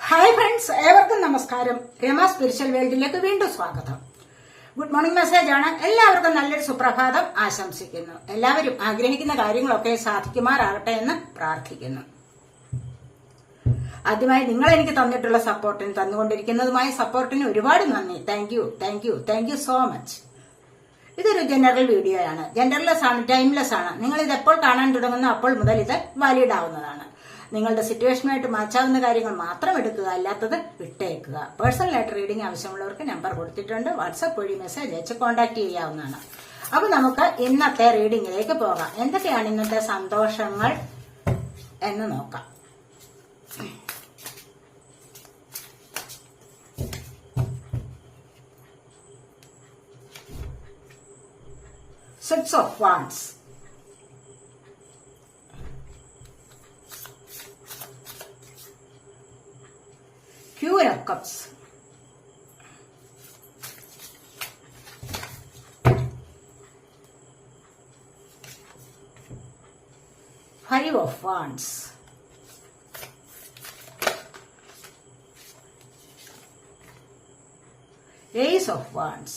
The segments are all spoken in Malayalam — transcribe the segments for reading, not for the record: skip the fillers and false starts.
ഹായ് ഫ്രണ്ട്സ്, ഏവർക്കും നമസ്കാരം. രമ സ്പിരിച്വൽ വേൾഡിലേക്ക് വീണ്ടും സ്വാഗതം. ഗുഡ് മോർണിംഗ് മെസ്സേജ് ആണ്. എല്ലാവർക്കും നല്ലൊരു സുപ്രഭാതം ആശംസിക്കുന്നു. എല്ലാവരും ആഗ്രഹിക്കുന്ന കാര്യങ്ങളൊക്കെ സാധിക്കുമാറാകട്ടെ എന്ന് പ്രാർത്ഥിക്കുന്നു. ആദ്യമായി നിങ്ങൾ എനിക്ക് തന്നിട്ടുള്ള സപ്പോർട്ടിന്, തന്നുകൊണ്ടിരിക്കുന്നതുമായ സപ്പോർട്ടിന് ഒരുപാട് നന്ദി. Thank you so much. ഇതൊരു ജനറൽ വീഡിയോ ആണ്. ജെൻഡർലെസ് ആണ്, ടൈംലെസ് ആണ്. നിങ്ങൾ ഇത് എപ്പോൾ കാണാൻ തുടങ്ങുന്നു അപ്പോൾ മുതൽ ഇത് വാലിഡ് ആവുന്നതാണ്. നിങ്ങളുടെ സിറ്റുവേഷനുമായിട്ട് മാച്ചാവുന്ന കാര്യങ്ങൾ മാത്രം എടുക്കുക, അല്ലാത്തത് വിട്ടേക്കുക. പേഴ്സണലായിട്ട് റീഡിംഗ് ആവശ്യമുള്ളവർക്ക് നമ്പർ കൊടുത്തിട്ടുണ്ട്. വാട്സ്ആപ്പ് വഴി മെസ്സേജ് അയച്ച് കോൺടാക്ട് ചെയ്യാവുന്നതാണ്. അപ്പൊ നമുക്ക് ഇന്നത്തെ റീഡിംഗിലേക്ക് പോകാം. എന്തൊക്കെയാണ് ഇന്നത്തെ സന്തോഷങ്ങൾ എന്ന് നോക്കാം. Six of Wands. Queen of Cups. Five of Wands. Ace of Wands.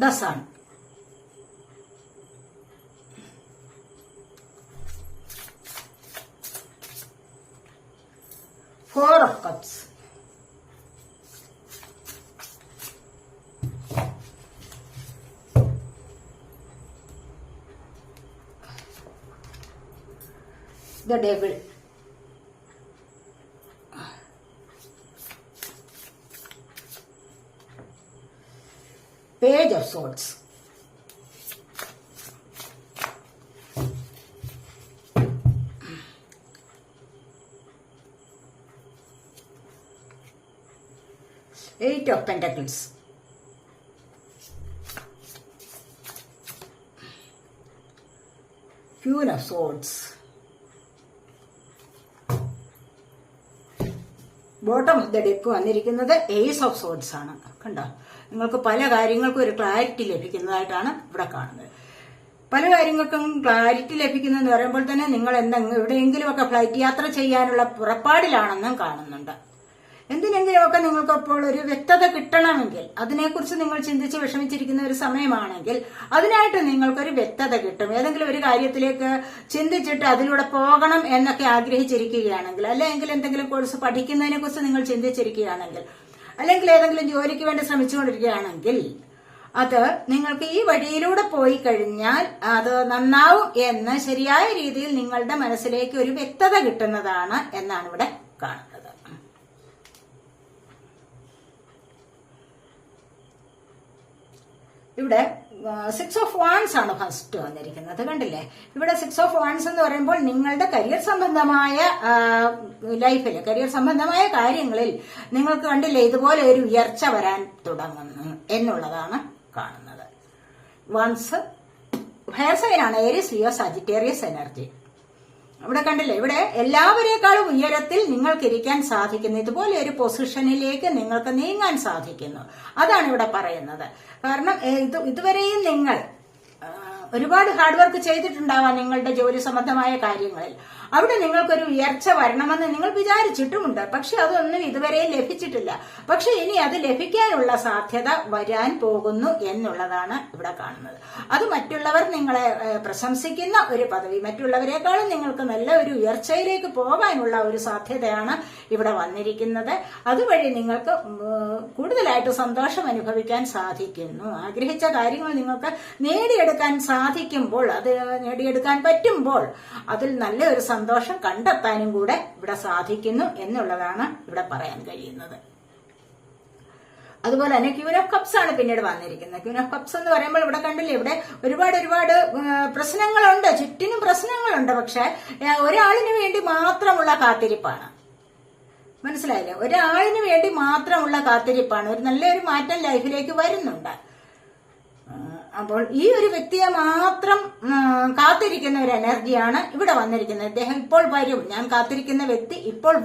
The Sun. Four of Cups. The Devil. Page of Swords. Eight of Pentacles. Queen of Swords. Bottom of the deck വന്നിരിക്കുന്നത് ഏസ് ഓഫ് സോർഡ്സ് ആണ്. കണ്ടോ, നിങ്ങൾക്ക് പല കാര്യങ്ങൾക്കും ഒരു ക്ലാരിറ്റി ലഭിക്കുന്നതായിട്ടാണ് ഇവിടെ കാണുന്നത്. പല കാര്യങ്ങൾക്കും ക്ലാരിറ്റി ലഭിക്കുന്നതെന്ന് പറയുമ്പോൾ തന്നെ നിങ്ങൾ എവിടെയെങ്കിലുമൊക്കെ ഫ്ലൈറ്റ് യാത്ര ചെയ്യാനുള്ള പുറപ്പാടിലാണെന്നും കാണുന്നുണ്ട്. എന്തിനെങ്കിലുമൊക്കെ നിങ്ങൾക്ക് അപ്പോൾ ഒരു വ്യക്തത കിട്ടണമെങ്കിൽ, അതിനെക്കുറിച്ച് നിങ്ങൾ ചിന്തിച്ച് വിഷമിച്ചിരിക്കുന്ന ഒരു സമയമാണെങ്കിൽ അതിനായിട്ട് നിങ്ങൾക്കൊരു വ്യക്തത കിട്ടും. ഏതെങ്കിലും ഒരു കാര്യത്തിലേക്ക് ചിന്തിച്ചിട്ട് അതിലൂടെ പോകണം എന്നൊക്കെ ആഗ്രഹിച്ചിരിക്കുകയാണെങ്കിൽ, അല്ലെങ്കിൽ എന്തെങ്കിലും കോഴ്സ് പഠിക്കുന്നതിനെ കുറിച്ച് നിങ്ങൾ ചിന്തിച്ചിരിക്കുകയാണെങ്കിൽ, അല്ലെങ്കിൽ ഏതെങ്കിലും ജോലിക്ക് വേണ്ടി ശ്രമിച്ചുകൊണ്ടിരിക്കുകയാണെങ്കിൽ, അത് നിങ്ങൾക്ക് ഈ വഴിയിലൂടെ പോയി കഴിഞ്ഞാൽ അത് നന്നാവും എന്ന് ശരിയായ രീതിയിൽ നിങ്ങളുടെ മനസ്സിലേക്ക് ഒരു വ്യക്തത കിട്ടുന്നതാണ് എന്നാണ് ഇവിടെ കാണുന്നത്. ഇവിടെ സിക്സ് ഓഫ് വാൻസ് ആണ് ഫസ്റ്റ് വന്നിരിക്കുന്നത്. കണ്ടില്ലേ, ഇവിടെ സിക്സ് ഓഫ് വാൻസ് എന്ന് പറയുമ്പോൾ നിങ്ങളുടെ കരിയർ സംബന്ധമായ ലൈഫിൽ, കരിയർ സംബന്ധമായ കാര്യങ്ങളിൽ നിങ്ങൾക്ക് കണ്ടില്ലേ ഇതുപോലെ ഒരു ഉയർച്ച വരാൻ തുടങ്ങുന്നു എന്നുള്ളതാണ് കാണുന്നത്. വാൻസ് ഫയർ സൈനാണ്, ഏരീസ്, ലിയോ, സാജിറ്റേറിയസ് എനർജി. ഇവിടെ കണ്ടില്ലേ, ഇവിടെ എല്ലാവരേക്കാളും ഉയരത്തിൽ നിങ്ങൾക്ക് ഇരിക്കാൻ സാധിക്കുന്നു. ഇതുപോലെ ഒരു പൊസിഷനിലേക്ക് നിങ്ങൾക്ക് നീങ്ങാൻ സാധിക്കുന്നു. അതാണ് ഇവിടെ പറയുന്നത്. കാരണം ഇതുവരെയും നിങ്ങൾ ഒരുപാട് ഹാർഡ് വർക്ക് ചെയ്തിട്ടുണ്ടാവാം നിങ്ങളുടെ ജോലി സംബന്ധമായ കാര്യങ്ങളിൽ. അവിടെ നിങ്ങൾക്കൊരു ഉയർച്ച വരണമെന്ന് നിങ്ങൾ വിചാരിച്ചിട്ടുമുണ്ട്. പക്ഷെ അതൊന്നും ഇതുവരെ ലഭിച്ചിട്ടില്ല. പക്ഷെ ഇനി അത് ലഭിക്കാനുള്ള സാധ്യത വരാൻ പോകുന്നു എന്നുള്ളതാണ് ഇവിടെ കാണുന്നത്. അത് മറ്റുള്ളവർ നിങ്ങളെ പ്രശംസിക്കുന്ന ഒരു പദവി, മറ്റുള്ളവരെക്കാളും നിങ്ങൾക്ക് നല്ല ഒരു ഉയർച്ചയിലേക്ക് പോകാനുള്ള ഒരു സാധ്യതയാണ് ഇവിടെ വന്നിരിക്കുന്നത്. അതുവഴി നിങ്ങൾക്ക് കൂടുതലായിട്ട് സന്തോഷം അനുഭവിക്കാൻ സാധിക്കുന്നു. ആഗ്രഹിച്ച കാര്യങ്ങൾ നിങ്ങൾക്ക് നേടിയെടുക്കാൻ സാധിക്കുമ്പോൾ, അത് നേടിയെടുക്കാൻ പറ്റുമ്പോൾ അതിൽ നല്ലൊരു സന്തോഷം കണ്ടെത്താനും കൂടെ ഇവിടെ സാധിക്കുന്നു എന്നുള്ളതാണ് ഇവിടെ പറയാൻ കഴിയുന്നത്. അതുപോലെ തന്നെ ക്യൂൻ ഓഫ് കപ്സ് ആണ് പിന്നീട് വന്നിരിക്കുന്നത്. ക്യൂൻ ഓഫ് കപ്സ് എന്ന് പറയുമ്പോൾ ഇവിടെ കണ്ടില്ലേ, ഇവിടെ ഒരുപാട് പ്രശ്നങ്ങളുണ്ട്, ചുറ്റിനും പ്രശ്നങ്ങളുണ്ട്. പക്ഷെ ഒരാളിന് വേണ്ടി മാത്രമുള്ള കാത്തിരിപ്പാണ്. മനസ്സിലായില്ലേ, ഒരാളിന് വേണ്ടി മാത്രമുള്ള കാത്തിരിപ്പാണ്. ഒരു നല്ലൊരു മാറ്റം ലൈഫിലേക്ക് വരുന്നുണ്ട്. അപ്പോൾ ഈ ഒരു വ്യക്തിയെ മാത്രം കാത്തിരിക്കുന്ന ഒരു എനർജിയാണ് ഇവിടെ വന്നിരിക്കുന്നത്. അദ്ദേഹം ഇപ്പോൾ വരും, ഞാൻ കാത്തിരിക്കുന്ന വ്യക്തി ഇപ്പോൾ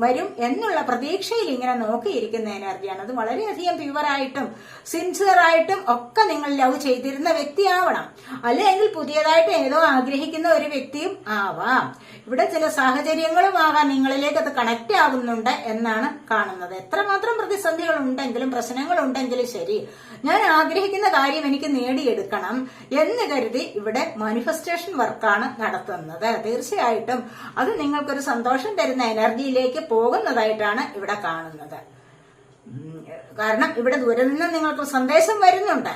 വരും എന്നുള്ള പ്രതീക്ഷയിൽ ഇങ്ങനെ നോക്കിയിരിക്കുന്ന എനർജിയാണ്. അത് വളരെയധികം പ്യുവറായിട്ടും സിൻസിയറായിട്ടും ഒക്കെ നിങ്ങൾ ലവ് ചെയ്തിരുന്ന വ്യക്തിയാവണം. അല്ലെങ്കിൽ പുതിയതായിട്ട് ഏതോ ആഗ്രഹിക്കുന്ന ഒരു വ്യക്തിയും ആവാം. ഇവിടെ ചില സാഹചര്യങ്ങളും ആകാം നിങ്ങളിലേക്ക് അത് കണക്ട് ആകുന്നുണ്ട് എന്നാണ് കാണുന്നത്. എത്രമാത്രം പ്രതിസന്ധികൾ ഉണ്ടെങ്കിലും പ്രശ്നങ്ങൾ ഉണ്ടെങ്കിലും ശരി, ഞാൻ ആഗ്രഹിക്കുന്ന കാര്യം എനിക്ക് നേടിയെടുക്കണം എന്ന് കരുതി ഇവിടെ മാനിഫെസ്റ്റേഷൻ വർക്കാണ് നടത്തുന്നത്. തീർച്ചയായിട്ടും അത് നിങ്ങൾക്കൊരു സന്തോഷം തരുന്ന എനർജിയിലേക്ക് പോകുന്നതായിട്ടാണ് ഇവിടെ കാണുന്നത്. കാരണം ഇവിടെ ദൂരെ നിന്ന് നിങ്ങൾക്ക് സന്ദേശം വരുന്നുണ്ട്.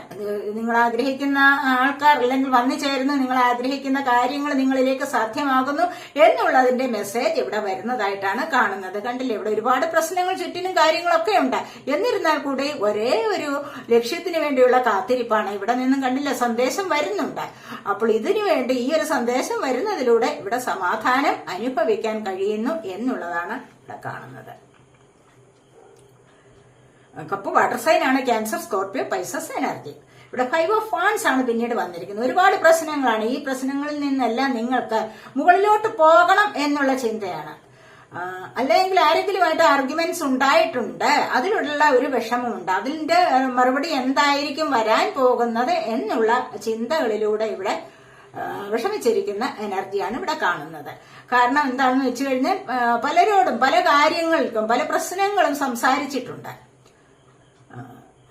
നിങ്ങൾ ആഗ്രഹിക്കുന്ന ആൾക്കാർ അല്ലെങ്കിൽ വന്നു ചേരുന്നു, നിങ്ങൾ ആഗ്രഹിക്കുന്ന കാര്യങ്ങൾ നിങ്ങളിലേക്ക് സാധ്യമാകുന്നു എന്നുള്ളതിന്റെ മെസ്സേജ് ഇവിടെ വരുന്നതായിട്ടാണ് കാണുന്നത്. കണ്ടില്ലേ, ഇവിടെ ഒരുപാട് പ്രശ്നങ്ങൾ ചുറ്റിനും കാര്യങ്ങളൊക്കെ ഉണ്ട്. എന്നിരുന്നാൽ കൂടി ഒരേ ഒരു ലക്ഷ്യത്തിന് വേണ്ടിയുള്ള കാത്തിരിപ്പാണ്. ഇവിടെ നിന്നും കണ്ടില്ല, സന്ദേശം വരുന്നുണ്ട്. അപ്പോൾ ഇതിനു വേണ്ടി ഈ ഒരു സന്ദേശം വരുന്നതിലൂടെ ഇവിടെ സമാധാനം അനുഭവിക്കാൻ കഴിയുന്നു എന്നുള്ളതാണ് ഇവിടെ കാണുന്നത്. കപ്പ് വാട്ടർ സൈൻ ആണ് ക്യാൻസർ, സ്കോർപ്പിയോ, പൈസസ് എനർജി. ഇവിടെ 5 ഓഫ് വാൻഡ്സ് ആണ് പിന്നീട് വന്നിരിക്കുന്നത്. ഒരുപാട് പ്രശ്നങ്ങളാണ്. ഈ പ്രശ്നങ്ങളിൽ നിന്നെല്ലാം നിങ്ങൾക്ക് മുകളിലോട്ട് പോകണം എന്നുള്ള ചിന്തയാണ്. അല്ലെങ്കിൽ ആരെങ്കിലുമായിട്ട് ആർഗ്യുമെന്റ്സ് ഉണ്ടായിട്ടുണ്ട്, അതിലുള്ള ഒരു വിഷമമുണ്ട്, അതിന്റെ മറുപടി എന്തായിരിക്കും വരാൻ പോകുന്നത് എന്നുള്ള ചിന്തകളിലൂടെ ഇവിടെ വിഷമിച്ചിരിക്കുന്ന എനർജിയാണ് ഇവിടെ കാണുന്നത്. കാരണം എന്താണെന്ന് വെച്ച് കഴിഞ്ഞാൽ പലരോടും പല കാര്യങ്ങൾക്കും പല പ്രശ്നങ്ങളും സംസാരിച്ചിട്ടുണ്ട്.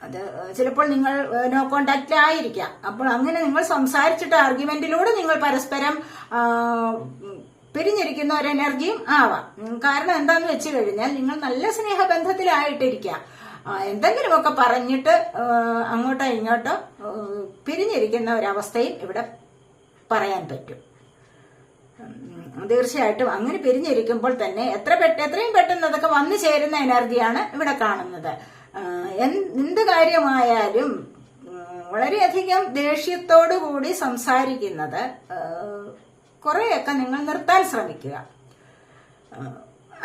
അത് ചിലപ്പോൾ നിങ്ങൾ നോ കോണ്ടാക്റ്റിലായിരിക്കാം. അപ്പോൾ അങ്ങനെ നിങ്ങൾ സംസാരിച്ചിട്ട് ആർഗ്യുമെന്റിലൂടെ നിങ്ങൾ പരസ്പരം പിരിഞ്ഞിരിക്കുന്ന ഒരു എനർജിയും ആവാം. കാരണം എന്താന്ന് വെച്ച് കഴിഞ്ഞാൽ നിങ്ങൾ നല്ല സ്നേഹബന്ധത്തിലായിട്ടിരിക്കാം, എന്തെങ്കിലുമൊക്കെ പറഞ്ഞിട്ട് അങ്ങോട്ടോ ഇങ്ങോട്ടോ പിരിഞ്ഞിരിക്കുന്ന ഒരവസ്ഥയും ഇവിടെ പറയാൻ പറ്റും. തീർച്ചയായിട്ടും അങ്ങനെ പിരിഞ്ഞിരിക്കുമ്പോൾ തന്നെ എത്രയും പെട്ടെന്ന് അതൊക്കെ വന്നു ചേരുന്ന എനർജിയാണ് ഇവിടെ കാണുന്നത്. എന്ത് കാര്യമായാലും വളരെയധികം ദേഷ്യത്തോടു കൂടി സംസാരിക്കുന്നത് കുറെയൊക്കെ നിങ്ങൾ നിർത്താൻ ശ്രമിക്കുക.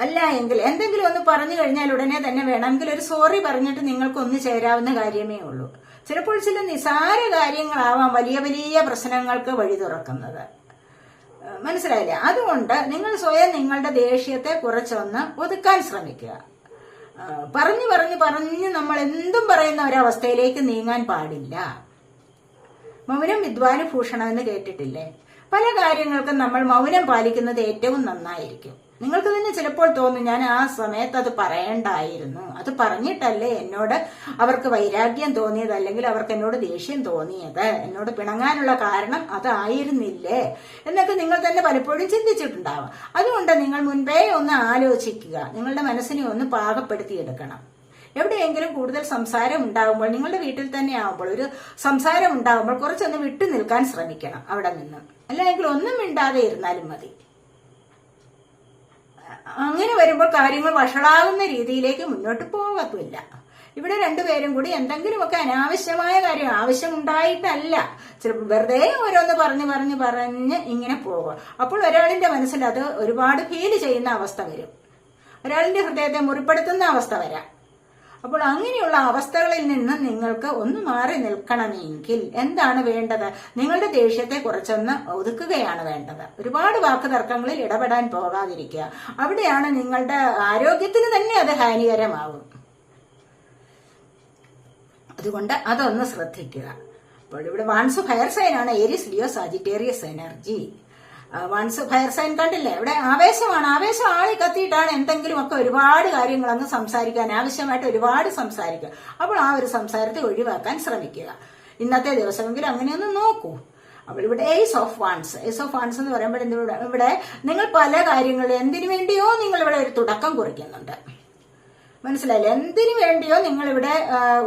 അല്ല എങ്കിൽ എന്തെങ്കിലും ഒന്ന് പറഞ്ഞു കഴിഞ്ഞാൽ ഉടനെ തന്നെ വേണമെങ്കിൽ ഒരു സോറി പറഞ്ഞിട്ട് നിങ്ങൾക്ക് ഒന്ന് ചേരാവുന്ന കാര്യമേ ഉള്ളൂ. ചിലപ്പോൾ ചില നിസാര കാര്യങ്ങളാവാം വലിയ വലിയ പ്രശ്നങ്ങൾക്ക് വഴി തുറക്കുന്നത്. മനസ്സിലായില്ലേ? അതുകൊണ്ട് നിങ്ങൾ സ്വയം നിങ്ങളുടെ ദേഷ്യത്തെ കുറച്ചൊന്ന് ഒതുക്കാൻ ശ്രമിക്കുക. പറഞ്ഞു നമ്മൾ എന്തും പറയുന്ന ഒരവസ്ഥയിലേക്ക് നീങ്ങാൻ പാടില്ല. മൗനം വിദ്വാന് ഭൂഷണം എന്ന് കേട്ടിട്ടില്ലേ? പല കാര്യങ്ങൾക്കും നമ്മൾ മൗനം പാലിക്കുന്നത് ഏറ്റവും നന്നായിരിക്കും. നിങ്ങൾക്ക് തന്നെ ചിലപ്പോൾ തോന്നും, ഞാൻ ആ സമയത്ത് അത് പറയണ്ടായിരുന്നു, അത് പറഞ്ഞിട്ടല്ലേ എന്നോട് അവർക്ക് വൈരാഗ്യം തോന്നിയത്, അല്ലെങ്കിൽ അവർക്ക് എന്നോട് ദേഷ്യം തോന്നിയത്, എന്നോട് പിണങ്ങാനുള്ള കാരണം അതായിരുന്നില്ലേ എന്നൊക്കെ നിങ്ങൾ തന്നെ പലപ്പോഴും ചിന്തിച്ചിട്ടുണ്ടാവാം. അതുകൊണ്ട് നിങ്ങൾ മുൻപേ ഒന്ന് ആലോചിക്കുക, നിങ്ങളുടെ മനസ്സിനെ ഒന്ന് പാകപ്പെടുത്തിയെടുക്കണം. എവിടെയെങ്കിലും കൂടുതൽ സംസാരം ഉണ്ടാകുമ്പോൾ, നിങ്ങളുടെ വീട്ടിൽ തന്നെ ആകുമ്പോൾ ഒരു സംസാരം ഉണ്ടാകുമ്പോൾ കുറച്ചൊന്ന് വിട്ടു നിൽക്കാൻ ശ്രമിക്കണം അവിടെ നിന്ന്. അല്ലെങ്കിൽ ഒന്നും മിണ്ടാതെ ഇരുന്നാലും മതി. അങ്ങനെ വരുമ്പോൾ കാര്യങ്ങൾ വഷളാകുന്ന രീതിയിലേക്ക് മുന്നോട്ട് പോകത്തില്ല. ഇവിടെ രണ്ടുപേരും കൂടി എന്തെങ്കിലുമൊക്കെ അനാവശ്യമായ കാര്യം, ആവശ്യമുണ്ടായിട്ടല്ല, ചിലപ്പോൾ വെറുതെ ഓരോന്ന് പറഞ്ഞ് ഇങ്ങനെ പോകും. അപ്പോൾ ഒരാളിന്റെ മനസ്സിൽ അത് ഒരുപാട് ഫീൽ ചെയ്യുന്ന അവസ്ഥ വരും, ഒരാളിന്റെ ഹൃദയത്തെ മുറിപ്പെടുത്തുന്ന അവസ്ഥ വരാം. അപ്പോൾ അങ്ങനെയുള്ള അവസ്ഥകളിൽ നിന്ന് നിങ്ങൾക്ക് ഒന്ന് മാറി നിൽക്കണമെങ്കിൽ എന്താണ് വേണ്ടത്? നിങ്ങളുടെ ദേഷ്യത്തെ കുറച്ചൊന്ന് ഒതുക്കുകയാണ് വേണ്ടത്. ഒരുപാട് വാക്കുതർക്കങ്ങളിൽ ഇടപെടാൻ പോകാതിരിക്കുക. അവിടെയാണ് നിങ്ങളുടെ ആരോഗ്യത്തിന് തന്നെ അത് ഹാനികരമാവും. അതുകൊണ്ട് അതൊന്ന് ശ്രദ്ധിക്കുക. അപ്പോൾ ഇവിടെ വാൺസ് ഫയർ സൈൻ ആണ്, Aries, Leo, Sagittarius energy. Wands fire sign കണ്ടില്ലേ? ഇവിടെ ആവേശമാണ്. ആവേശം ആളി കത്തിയിട്ടാണ് എന്തെങ്കിലുമൊക്കെ ഒരുപാട് കാര്യങ്ങൾ അങ്ങ് സംസാരിക്കാൻ, ആവശ്യമായിട്ട് ഒരുപാട് സംസാരിക്കുക. അപ്പോൾ ആ ഒരു സംസാരത്തെ ഒഴിവാക്കാൻ ശ്രമിക്കുക. ഇന്നത്തെ ദിവസമെങ്കിലും അങ്ങനെയൊന്ന് നോക്കൂ. അപ്പോൾ ഇവിടെ ഏസ് ഓഫ് വാൻസ് എന്ന് പറയുമ്പോൾ ഇവിടെ നിങ്ങൾ പല കാര്യങ്ങളും എന്തിനു വേണ്ടിയോ നിങ്ങൾ ഇവിടെ ഒരു തുടക്കം കുറിക്കുന്നുണ്ട്. മനസ്സിലായില്ലേ? എന്തിനു വേണ്ടിയോ നിങ്ങളിവിടെ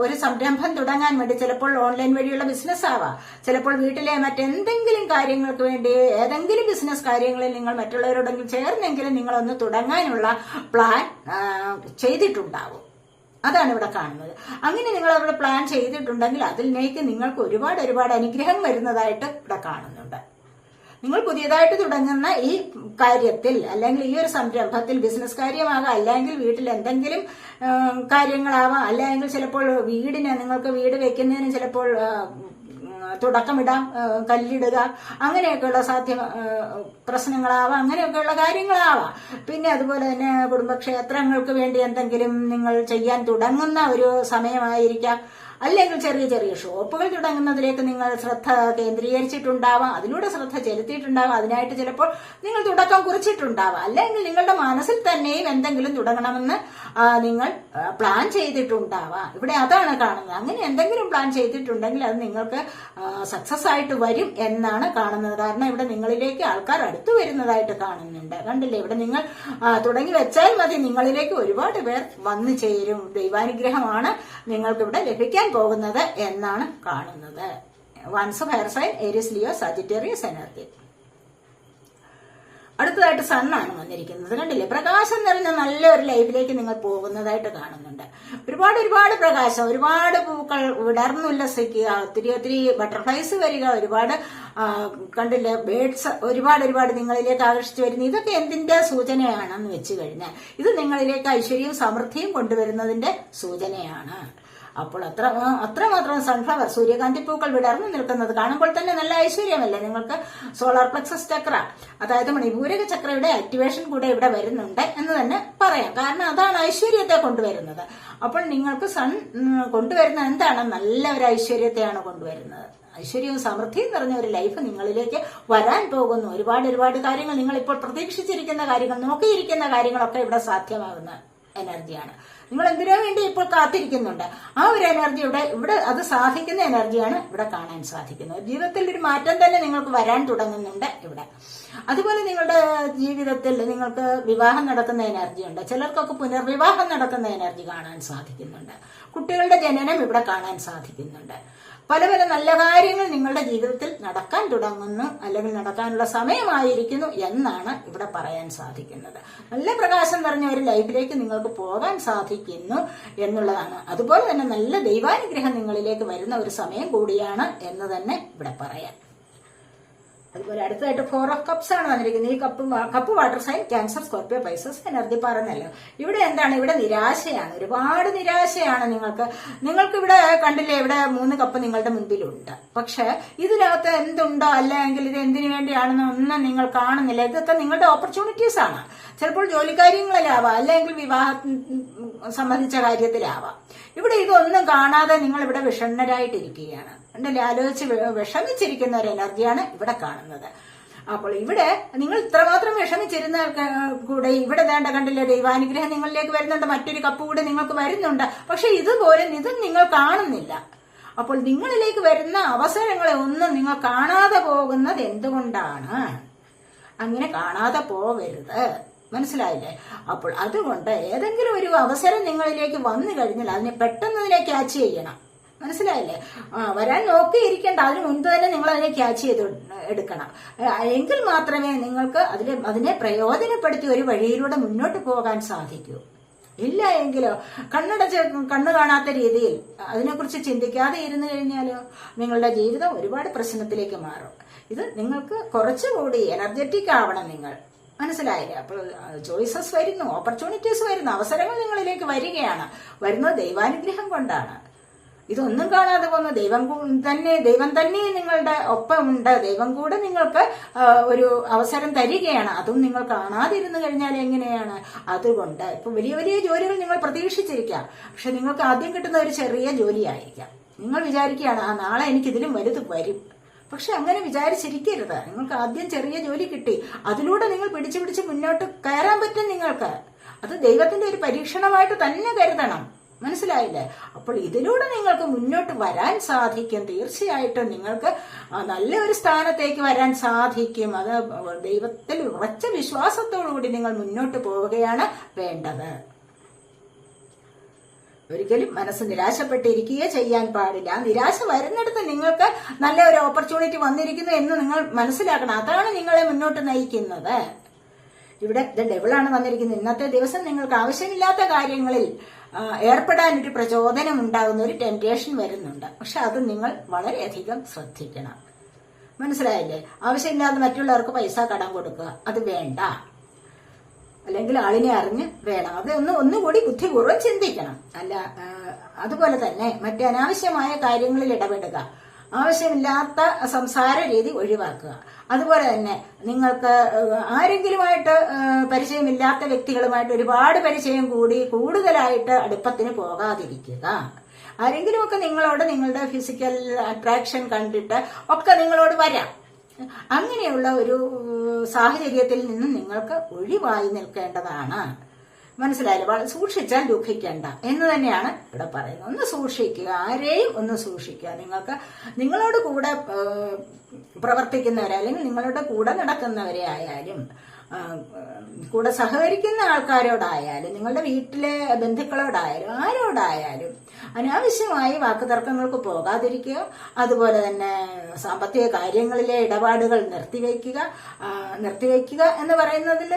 ഒരു സംരംഭം തുടങ്ങാൻ വേണ്ടി, ചിലപ്പോൾ ഓൺലൈൻ വഴിയുള്ള ബിസിനസ് ആവാം, ചിലപ്പോൾ വീട്ടിലെ മറ്റെന്തെങ്കിലും കാര്യങ്ങൾക്ക് വേണ്ടി ഏതെങ്കിലും ബിസിനസ് കാര്യങ്ങളിൽ നിങ്ങൾ മറ്റുള്ളവരോടെങ്കിലും ചേർന്നെങ്കിലും നിങ്ങളൊന്ന് തുടങ്ങാനുള്ള പ്ലാൻ ചെയ്തിട്ടുണ്ടാവും. അതാണ് ഇവിടെ കാണുന്നത്. അങ്ങനെ നിങ്ങൾ അവിടെ പ്ലാൻ ചെയ്തിട്ടുണ്ടെങ്കിൽ അതിലേക്ക് നിങ്ങൾക്ക് ഒരുപാട് അനുഗ്രഹം വരുന്നതായിട്ട് ഇവിടെ കാണുന്നുണ്ട്. നിങ്ങൾ പുതിയതായിട്ട് തുടങ്ങുന്ന ഈ കാര്യത്തിൽ, അല്ലെങ്കിൽ ഈ ഒരു സംരംഭത്തിൽ, ബിസിനസ് കാര്യമാകാം, അല്ലെങ്കിൽ വീട്ടിൽ എന്തെങ്കിലും കാര്യങ്ങളാവാം, അല്ലെങ്കിൽ ചിലപ്പോൾ നിങ്ങൾക്ക് വീട് വെക്കുന്നതിന് ചിലപ്പോൾ തുടക്കമിടാം, കല്ലിടുക, അങ്ങനെയൊക്കെയുള്ള പ്രശ്നങ്ങളാവാം, അങ്ങനെയൊക്കെയുള്ള കാര്യങ്ങളാവാം. പിന്നെ അതുപോലെ തന്നെ കുടുംബക്ഷേത്രങ്ങൾക്ക് വേണ്ടി എന്തെങ്കിലും നിങ്ങൾ ചെയ്യാൻ തുടങ്ങുന്ന ഒരു സമയമായിരിക്കാം. അല്ലെങ്കിൽ ചെറിയ ചെറിയ ഷോപ്പുകൾ തുടങ്ങുന്നതിലേക്ക് നിങ്ങൾ ശ്രദ്ധ കേന്ദ്രീകരിച്ചിട്ടുണ്ടാവാം, അതിലൂടെ ശ്രദ്ധ ചെലുത്തിയിട്ടുണ്ടാവാം. അതിനായിട്ട് ചിലപ്പോൾ നിങ്ങൾ തുടക്കം കുറിച്ചിട്ടുണ്ടാവാം. അല്ലെങ്കിൽ നിങ്ങളുടെ മനസ്സിൽ തന്നെയും എന്തെങ്കിലും തുടങ്ങണമെന്ന് നിങ്ങൾ പ്ലാൻ ചെയ്തിട്ടുണ്ടാവാം. ഇവിടെ അതാണ് കാണുന്നത്. അങ്ങനെ എന്തെങ്കിലും പ്ലാൻ ചെയ്തിട്ടുണ്ടെങ്കിൽ അത് നിങ്ങൾക്ക് സക്സസ് ആയിട്ട് വരും എന്നാണ് കാണുന്നത്. കാരണം ഇവിടെ നിങ്ങളിലേക്ക് ആൾക്കാർ അടുത്തു വരുന്നതായിട്ട് കാണുന്നുണ്ട്. കണ്ടില്ലേ, ഇവിടെ നിങ്ങൾ തുടങ്ങി വെച്ചാൽ മതി, നിങ്ങളിലേക്ക് ഒരുപാട് പേർ വന്നു ചേരും. ദൈവാനുഗ്രഹമാണ് നിങ്ങൾക്കിവിടെ ലഭിക്കാൻ പോകുന്നത് എന്നാണ് കാണുന്നത്. Wands of fire sign Aries, Leo, Sagittarius energy. അടുത്തതായിട്ട് സണ്ണാണ് വന്നിരിക്കുന്നത്. കണ്ടില്ലേ, പ്രകാശം നിറഞ്ഞ നല്ലൊരു ലൈഫിലേക്ക് നിങ്ങൾ പോകുന്നതായിട്ട് കാണുന്നുണ്ട്. ഒരുപാട് പ്രകാശം, ഒരുപാട് പൂക്കൾ വിടർന്നുല്ലസിക്കുക, ഒത്തിരി ബട്ടർഫ്ലൈസ് വരിക, ഒരുപാട് കണ്ടില്ലേ ബേഡ്സ് ഒരുപാട് നിങ്ങളിലേക്ക് ആകർഷിച്ചു വരുന്നു. ഇതൊക്കെ എന്തിന്റെ സൂചനയാണെന്ന് വെച്ച് കഴിഞ്ഞാൽ ഇത് നിങ്ങളിലേക്ക് ഐശ്വര്യവും സമൃദ്ധിയും കൊണ്ടുവരുന്നതിന്റെ സൂചനയാണ്. അപ്പോൾ അത്രമാത്രം സൺഫ്ലവർ, സൂര്യകാന്തി പൂക്കൾ വിടർന്നു നിൽക്കുന്നത് കാണുമ്പോൾ തന്നെ നല്ല ഐശ്വര്യമല്ലേ നിങ്ങൾക്ക്. സോളാർ പ്ലക്സസ് ചക്ര, അതായത് മണിപൂരക ചക്രയുടെ ആക്ടിവേഷൻ കൂടെ ഇവിടെ വരുന്നുണ്ട് എന്ന് തന്നെ പറയാം. കാരണം അതാണ് ഐശ്വര്യത്തെ കൊണ്ടുവരുന്നത്. അപ്പോൾ നിങ്ങൾക്ക് സൺ കൊണ്ടുവരുന്ന എന്താണ്? നല്ല ഒരു ഐശ്വര്യത്തെയാണ് കൊണ്ടുവരുന്നത്. ഐശ്വര്യവും സമൃദ്ധിയും നിറഞ്ഞ ഒരു ലൈഫ് നിങ്ങളിലേക്ക് വരാൻ പോകുന്നു. ഒരുപാട് കാര്യങ്ങൾ, നിങ്ങൾ ഇപ്പോൾ പ്രതീക്ഷിച്ചിരിക്കുന്ന കാര്യങ്ങൾ, നോക്കിയിരിക്കുന്ന കാര്യങ്ങളൊക്കെ ഇവിടെ സാധ്യമാകുന്ന എനർജിയാണ്. നിങ്ങൾ എന്തിനു വേണ്ടി ഇപ്പോൾ കാത്തിരിക്കുന്നുണ്ട്, ആ ഒരു എനർജി ഇവിടെ അത് സാധിക്കുന്ന എനർജിയാണ് ഇവിടെ കാണാൻ സാധിക്കുന്നത്. ജീവിതത്തിൽ ഒരു മാറ്റം തന്നെ നിങ്ങൾക്ക് വരാൻ തുടങ്ങുന്നുണ്ട് ഇവിടെ. അതുപോലെ നിങ്ങളുടെ ജീവിതത്തിൽ നിങ്ങൾക്ക് വിവാഹം നടക്കുന്ന എനർജി ഉണ്ട്. ചിലർക്കൊക്കെ പുനർവിവാഹം നടക്കുന്ന എനർജി കാണാൻ സാധിക്കുന്നുണ്ട്. കുട്ടികളുടെ ജനനം ഇവിടെ കാണാൻ സാധിക്കുന്നുണ്ട്. പല നല്ല കാര്യങ്ങൾ നിങ്ങളുടെ ജീവിതത്തിൽ നടക്കാൻ തുടങ്ങുന്നു, അല്ലെങ്കിൽ നടക്കാനുള്ള സമയമായിരിക്കുന്നു എന്നാണ് ഇവിടെ പറയാൻ സാധിക്കുന്നത്. നല്ല പ്രകാശം നിറഞ്ഞ ഒരു ലൈഫിലേക്ക് നിങ്ങൾക്ക് പോകാൻ സാധിക്കുന്നു എന്നുള്ളതാണ്. അതുപോലെ തന്നെ നല്ല ദൈവാനുഗ്രഹം നിങ്ങളിലേക്ക് വരുന്ന ഒരു സമയം കൂടിയാണ് എന്ന് തന്നെ ഇവിടെ പറയാം. അതുപോലെ അടുത്തതായിട്ട് 4 ഓഫ് കപ്സ് ആണ് വന്നിരിക്കുന്നത്. ഈ cup water sign Cancer, Scorpio, Pisces energy പറഞ്ഞല്ലോ. ഇവിടെ എന്താണ്? ഇവിടെ നിരാശയാണ്, ഒരുപാട് നിരാശയാണ് നിങ്ങൾക്ക് ഇവിടെ കണ്ടില്ലേ, ഇവിടെ 3 കപ്പ് നിങ്ങളുടെ മുൻപിലുണ്ട്. പക്ഷെ ഇതിനകത്ത് എന്തുണ്ടോ അല്ലെങ്കിൽ ഇത് എന്തിനു വേണ്ടിയാണെന്ന് ഒന്നും നിങ്ങൾ കാണുന്നില്ല. ഇതൊക്കെ നിങ്ങളുടെ ഓപ്പർച്യൂണിറ്റീസ് ആണ്. ചിലപ്പോൾ ജോലിക്കാര്യങ്ങളിലാവാം, അല്ലെങ്കിൽ വിവാഹം സംബന്ധിച്ച കാര്യത്തിലാവാം. ഇവിടെ ഇതൊന്നും കാണാതെ നിങ്ങൾ ഇവിടെ വിഷണ്ണരായിട്ടിരിക്കുകയാണ്. കണ്ടില്ലേ, ആലോചിച്ച് വിഷമിച്ചിരിക്കുന്ന ഒരു എനർജിയാണ് ഇവിടെ കാണുന്നത്. അപ്പോൾ ഇവിടെ നിങ്ങൾ ഇത്രമാത്രം വിഷമിച്ചിരുന്ന കൂടെ ഇവിടെ വേണ്ട കണ്ടില്ലേ, ദൈവാനുഗ്രഹം നിങ്ങളിലേക്ക് വരുന്നുണ്ട്. മറ്റൊരു കപ്പ് കൂടെ നിങ്ങൾക്ക് വരുന്നുണ്ട്. പക്ഷെ ഇതും നിങ്ങൾ കാണുന്നില്ല. അപ്പോൾ നിങ്ങളിലേക്ക് വരുന്ന അവസരങ്ങളെ ഒന്നും നിങ്ങൾ കാണാതെ പോകുന്നത് എന്തുകൊണ്ടാണ്? അങ്ങനെ കാണാതെ പോവരുത്, മനസ്സിലായില്ലേ? അപ്പോൾ അതുകൊണ്ട് ഏതെങ്കിലും ഒരു അവസരം നിങ്ങളിലേക്ക് വന്നു കഴിഞ്ഞാൽ അതിനെ പെട്ടെന്ന് ക്യാച്ച് ചെയ്യണം, മനസ്സിലായില്ലേ? വരാൻ നോക്കിയിരിക്കേണ്ട, അതിന് മുൻപ് തന്നെ നിങ്ങൾ അതിനെ ക്യാച്ച് ചെയ്ത് എടുക്കണം. എങ്കിൽ മാത്രമേ നിങ്ങൾക്ക് അതിനെ പ്രയോജനപ്പെടുത്തി ഒരു വഴിയിലൂടെ മുന്നോട്ട് പോകാൻ സാധിക്കൂ. ഇല്ല എങ്കിലോ കണ്ണു കാണാത്ത രീതിയിൽ അതിനെക്കുറിച്ച് ചിന്തിക്കാതെ ഇരുന്നു കഴിഞ്ഞാലോ നിങ്ങളുടെ ജീവിതം ഒരുപാട് പ്രശ്നത്തിലേക്ക് മാറും. ഇത് നിങ്ങൾക്ക് കുറച്ചുകൂടി എനർജറ്റിക് ആവണം നിങ്ങൾ, മനസ്സിലായില്ലേ? അപ്പോൾ ചോയ്സസ് വരുന്നു, ഓപ്പർച്യൂണിറ്റീസ് വരുന്നു, അവസരങ്ങൾ നിങ്ങളിലേക്ക് വരുന്നത് ദൈവാനുഗ്രഹം കൊണ്ടാണ്. ഇതൊന്നും കാണാതെ പോകുന്ന ദൈവം തന്നെ നിങ്ങളുടെ ഒപ്പമുണ്ട്. ദൈവം കൂടെ നിങ്ങൾക്ക് ഒരു അവസരം തരികയാണ്. അതും നിങ്ങൾ കാണാതിരുന്നു കഴിഞ്ഞാൽ എങ്ങനെയാണ്? അതുകൊണ്ട് ഇപ്പൊ വലിയ ജോലികൾ നിങ്ങൾ പ്രതീക്ഷിച്ചിരിക്കാം. പക്ഷെ നിങ്ങൾക്ക് ആദ്യം കിട്ടുന്ന ഒരു ചെറിയ ജോലിയായിരിക്കാം. നിങ്ങൾ വിചാരിക്കുകയാണ് നാളെ എനിക്ക് ഇതിലും വലുത് വരും. പക്ഷെ അങ്ങനെ വിചാരിച്ചിരിക്കരുത്. നിങ്ങൾക്ക് ആദ്യം ചെറിയ ജോലി കിട്ടി, അതിലൂടെ നിങ്ങൾ പിടിച്ചു മുന്നോട്ട് കയറാൻ പറ്റും നിങ്ങൾക്ക്. അത് ദൈവത്തിന്റെ ഒരു പരീക്ഷണമായിട്ട് തന്നെ കരുതണം, മനസ്സിലായില്ലേ? അപ്പോൾ ഇതിലൂടെ നിങ്ങൾക്ക് മുന്നോട്ട് വരാൻ സാധിക്കും. തീർച്ചയായിട്ടും നിങ്ങൾക്ക് നല്ലൊരു സ്ഥാനത്തേക്ക് വരാൻ സാധിക്കും. അത് ദൈവത്തിൽ ഉറച്ച വിശ്വാസത്തോടുകൂടി നിങ്ങൾ മുന്നോട്ട് പോവുകയാണ് വേണ്ടത്. ഒരിക്കലും മനസ്സ് നിരാശപ്പെട്ടിരിക്കുകയോ ചെയ്യാൻ പാടില്ല. നിരാശ വരുന്നിടത്ത് നിങ്ങൾക്ക് നല്ല ഒരു ഓപ്പർച്യൂണിറ്റി വന്നിരിക്കുന്നു എന്ന് നിങ്ങൾ മനസ്സിലാക്കണം. അതാണ് നിങ്ങളെ മുന്നോട്ട് നയിക്കുന്നത്. ഇവിടെ ഡെവിളാണ് വന്നിരിക്കുന്നത്. ഇന്നത്തെ ദിവസം നിങ്ങൾക്ക് ആവശ്യമില്ലാത്ത കാര്യങ്ങളിൽ ഏർപ്പെടാൻ ഒരു പ്രചോദനം ഉണ്ടാകുന്ന ഒരു ടെംപ്റ്റേഷൻ വരുന്നുണ്ട്. പക്ഷെ അത് നിങ്ങൾ വളരെയധികം ശ്രദ്ധിക്കണം, മനസ്സിലായില്ലേ? ആവശ്യമില്ലാതെ മറ്റുള്ളവർക്ക് പൈസ കടം കൊടുക്കുക, അത് വേണ്ട. അല്ലെങ്കിൽ ആളിനെ അറിഞ്ഞ് വേണം. അത് ഒന്നുകൂടി ബുദ്ധിപൂർവ്വം ചിന്തിക്കണം. അതുപോലെ തന്നെ മറ്റ് അനാവശ്യമായ കാര്യങ്ങളിൽ ഇടപെടുക, ആവശ്യമില്ലാത്ത സംസാര രീതി ഒഴിവാക്കുക. അതുപോലെ തന്നെ നിങ്ങൾക്ക് ആരെങ്കിലുമായിട്ട് പരിചയമില്ലാത്ത വ്യക്തികളുമായിട്ട് ഒരുപാട് പരിചയം കൂടി കൂടുതലായിട്ട് അടുപ്പത്തിന് പോകാതിരിക്കുക. ആരെങ്കിലുമൊക്കെ നിങ്ങളോട് നിങ്ങളുടെ ഫിസിക്കൽ അട്രാക്ഷൻ കണ്ടിട്ട് ഒക്കെ നിങ്ങളോട് വരാം. അങ്ങനെയുള്ള ഒരു സാഹചര്യത്തിൽ നിന്നും നിങ്ങൾക്ക് ഒഴിവായി നിൽക്കേണ്ടതാണ്. മനസ്സിലായില്ലേ? സൂക്ഷിച്ചാൽ ദുഃഖിക്കേണ്ട എന്ന് തന്നെയാണ് ഇവിടെ പറയുന്നത്. ഒന്ന് സൂക്ഷിക്കുക, ആരെയും ഒന്ന് സൂക്ഷിക്കുക. നിങ്ങളോട് കൂടെ പ്രവർത്തിക്കുന്നവരെ അല്ലെങ്കിൽ നിങ്ങളുടെ കൂടെ നടക്കുന്നവരെ ആയാലും കൂടെ സഹകരിക്കുന്ന ആൾക്കാരോടായാലും നിങ്ങളുടെ വീട്ടിലെ ബന്ധുക്കളോടായാലും ആരോടായാലും അനാവശ്യമായി വാക്കുതർക്കങ്ങൾക്ക് പോകാതിരിക്കുക. അതുപോലെ തന്നെ സാമ്പത്തിക കാര്യങ്ങളിലെ ഇടപാടുകൾ നിർത്തിവെക്കുക എന്ന് പറയുന്നതിൽ